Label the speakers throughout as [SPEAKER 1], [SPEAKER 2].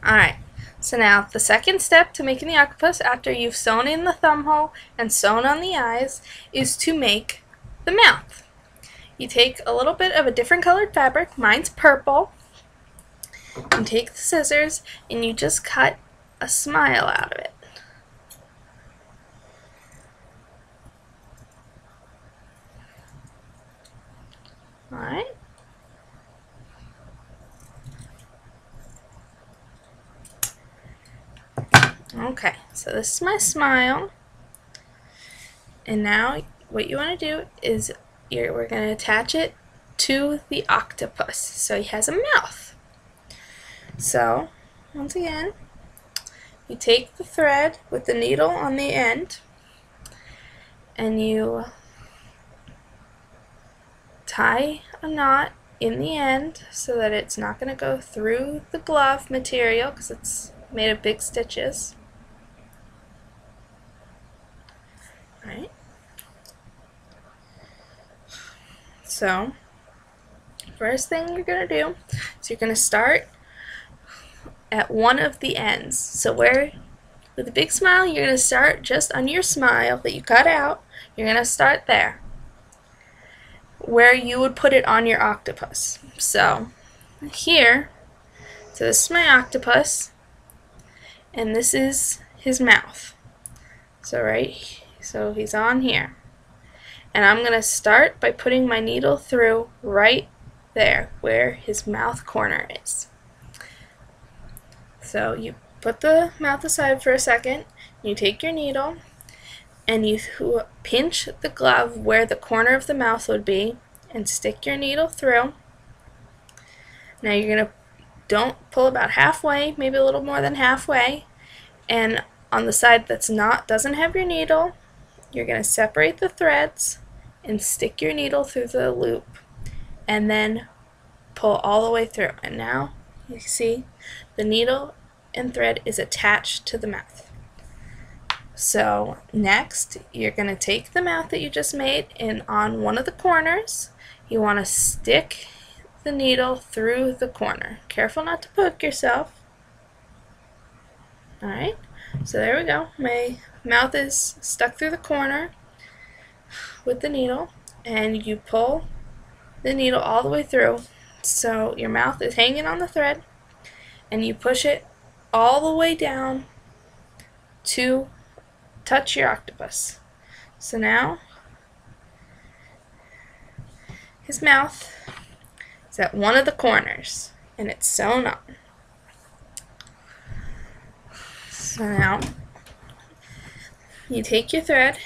[SPEAKER 1] Alright, so now the second step to making the octopus after you've sewn in the thumb hole and sewn on the eyes is to make the mouth. You take a little bit of a different colored fabric, mine's purple, and take the scissors and you just cut a smile out of it. Alright. Okay, so this is my smile. And now what you want to do is we're going to attach it to the octopus. So he has a mouth. So, once again, you take the thread with the needle on the end and you tie a knot in the end so that it's not going to go through the glove material because it's made of big stitches. Alright. So, first thing you're going to do is you're going to start at one of the ends. So with a big smile, you're going to start just on your smile that you cut out. You're going to start there, where you would put it on your octopus. So here, so this is my octopus, and this is his mouth. So he's on here. And I'm going to start by putting my needle through right there where his mouth corner is. So you put the mouth aside for a second, you take your needle, and you pinch the glove where the corner of the mouth would be, and stick your needle through. Now you're going to, don't pull about halfway, maybe a little more than halfway, and on the side doesn't have your needle, you're going to separate the threads and stick your needle through the loop, and then pull all the way through. And now you see the needle and thread is attached to the mouth. So next you're going to take the mouth that you just made, and on one of the corners you want to stick the needle through the corner. Careful not to poke yourself. Alright, so there we go. My mouth is stuck through the corner with the needle, and you pull the needle all the way through. So your mouth is hanging on the thread, and you push it all the way down to touch your octopus. So now his mouth is at one of the corners and it's sewn on. So now you take your thread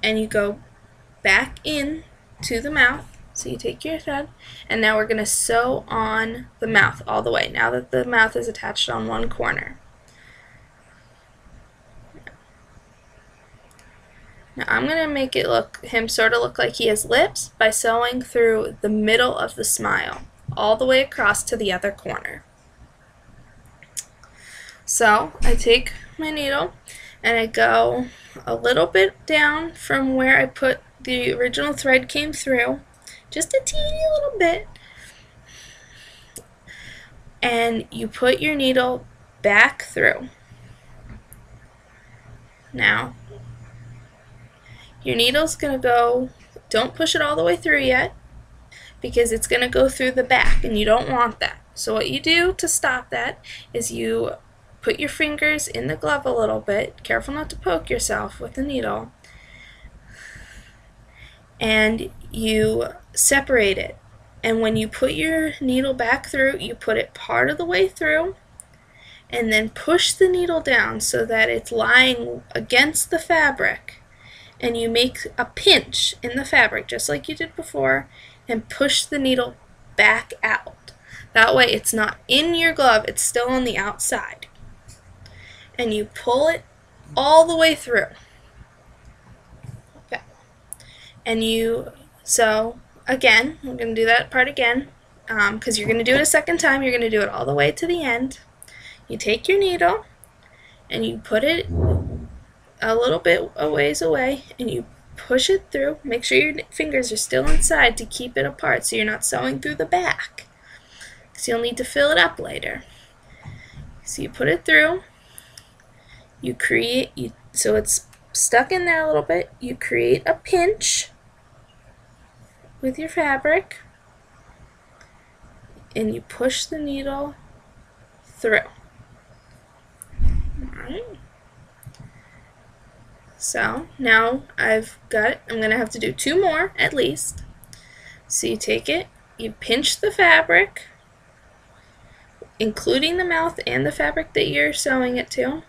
[SPEAKER 1] and you go back in to the mouth. So you take your thread, and now we're going to sew on the mouth all the way, now that the mouth is attached on one corner. Now I'm going to make him sort of look like he has lips by sewing through the middle of the smile, all the way across to the other corner. So I take my needle and I go a little bit down from where I put the original thread came through, just a teeny little bit, and you put your needle back through. Now your needle's going to go, don't push it all the way through yet, because it's going to go through the back and you don't want that. So what you do to stop that is you put your fingers in the glove a little bit, careful not to poke yourself with the needle, and you separate it. And when you put your needle back through, you put it part of the way through and then push the needle down so that it's lying against the fabric, and you make a pinch in the fabric just like you did before and push the needle back out. That way it's not in your glove, it's still on the outside. And you pull it all the way through. Okay. And so again, we're going to do that part again, because you're going to do it a second time. You're going to do it all the way to the end. You take your needle and you put it a little bit a ways away and you push it through. Make sure your fingers are still inside to keep it apart so you're not sewing through the back. because you'll need to fill it up later. So you put it through, so it's stuck in there a little bit, you create a pinch with your fabric, and you push the needle through. Alright. So now I've got it. I'm going to have to do 2 more at least. So you take it, you pinch the fabric, including the mouth and the fabric that you're sewing it to,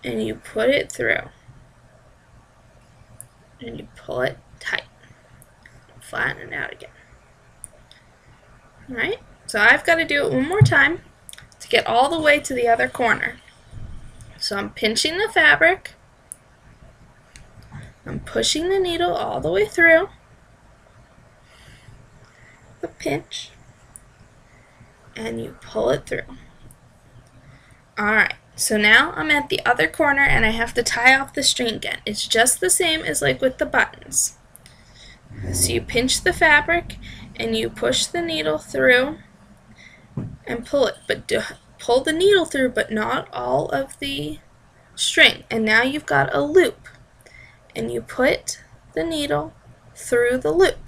[SPEAKER 1] and you put it through. And you pull it tight. Flatten it out again. Alright, so I've got to do it one more time to get all the way to the other corner. So I'm pinching the fabric, I'm pushing the needle all the way through the pinch, and you pull it through. Alright, so now I'm at the other corner and I have to tie off the string again. It's just the same as like with the buttons. So you pinch the fabric and you push the needle through and pull it, but pull the needle through but not all of the string. And now you've got a loop, and you put the needle through the loop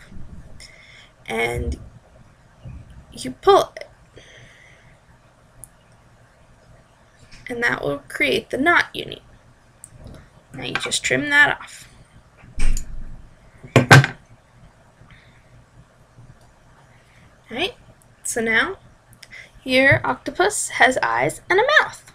[SPEAKER 1] and you pull it, and that will create the knot you need. Now you just trim that off. Alright, so now your octopus has eyes and a mouth.